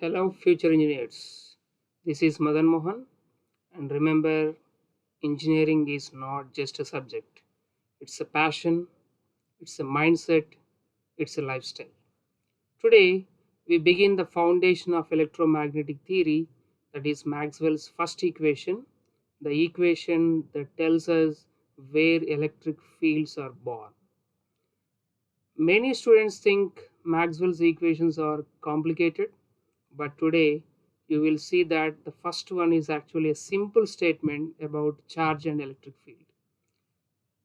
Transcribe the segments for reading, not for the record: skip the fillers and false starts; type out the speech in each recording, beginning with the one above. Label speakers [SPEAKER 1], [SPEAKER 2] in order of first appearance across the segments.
[SPEAKER 1] Hello, future engineers. This is Madan Mohan, and remember, engineering is not just a subject, it's a passion, it's a mindset, it's a lifestyle. Today, we begin the foundation of electromagnetic theory, that is Maxwell's first equation, the equation that tells us where electric fields are born. Many students think Maxwell's equations are complicated, but today you will see that the first one is actually a simple statement about charge and electric field.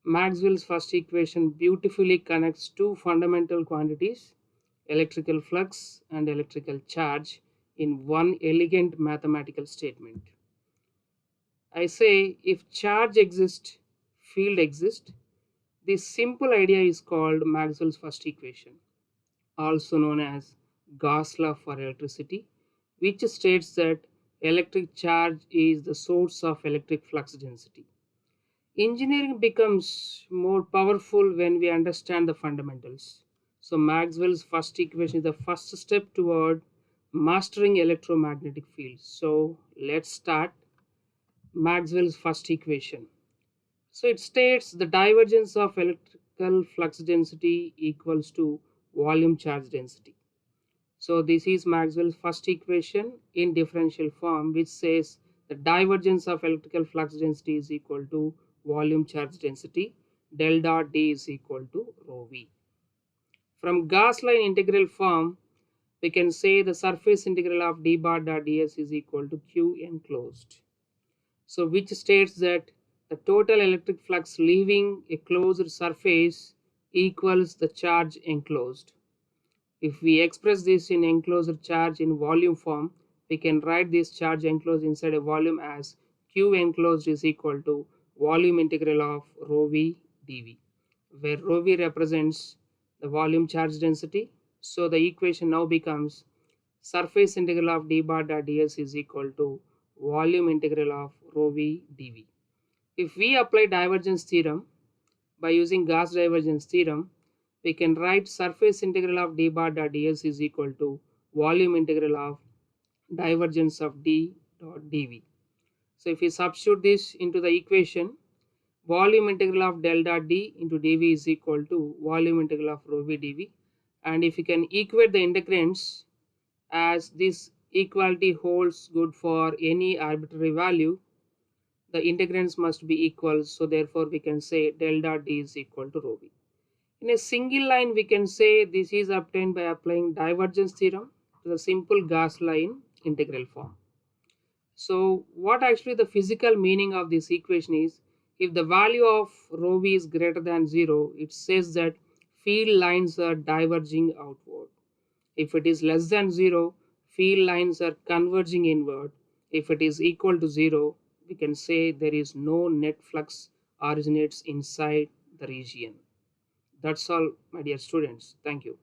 [SPEAKER 1] Maxwell's first equation beautifully connects two fundamental quantities, electrical flux and electrical charge, in one elegant mathematical statement. I say if charge exists, field exists. This simple idea is called Maxwell's first equation, also known as Gauss law for electricity, which states that electric charge is the source of electric flux density. Engineering becomes more powerful when we understand the fundamentals. So, Maxwell's first equation is the first step toward mastering electromagnetic fields. So, let's start Maxwell's first equation. So, it states the divergence of electrical flux density equals to volume charge density. So this is Maxwell's first equation in differential form, which says the divergence of electrical flux density is equal to volume charge density. Del dot D is equal to rho V. From Gauss line integral form, we can say the surface integral of d bar dot ds is equal to q enclosed. So which states that the total electric flux leaving a closed surface equals the charge enclosed. If we express this in enclosed charge in volume form, we can write this charge enclosed inside a volume as Q enclosed is equal to volume integral of rho v dv, where rho v represents the volume charge density. So the equation now becomes surface integral of d bar dot ds is equal to volume integral of rho v dv. If we apply divergence theorem by using Gauss divergence theorem, we can write surface integral of d bar dot ds is equal to volume integral of divergence of d dot dv. So if we substitute this into the equation, volume integral of del dot d into dv is equal to volume integral of rho v dv. And if we can equate the integrands, as this equality holds good for any arbitrary value, the integrands must be equal. So therefore we can say del dot d is equal to rho v. In a single line, we can say this is obtained by applying divergence theorem to the simple Gauss line integral form. So what actually the physical meaning of this equation is, if the value of rho v is greater than 0, it says that field lines are diverging outward. If it is less than 0, field lines are converging inward. If it is equal to 0, we can say there is no net flux originates inside the region. That's all, my dear students. Thank you.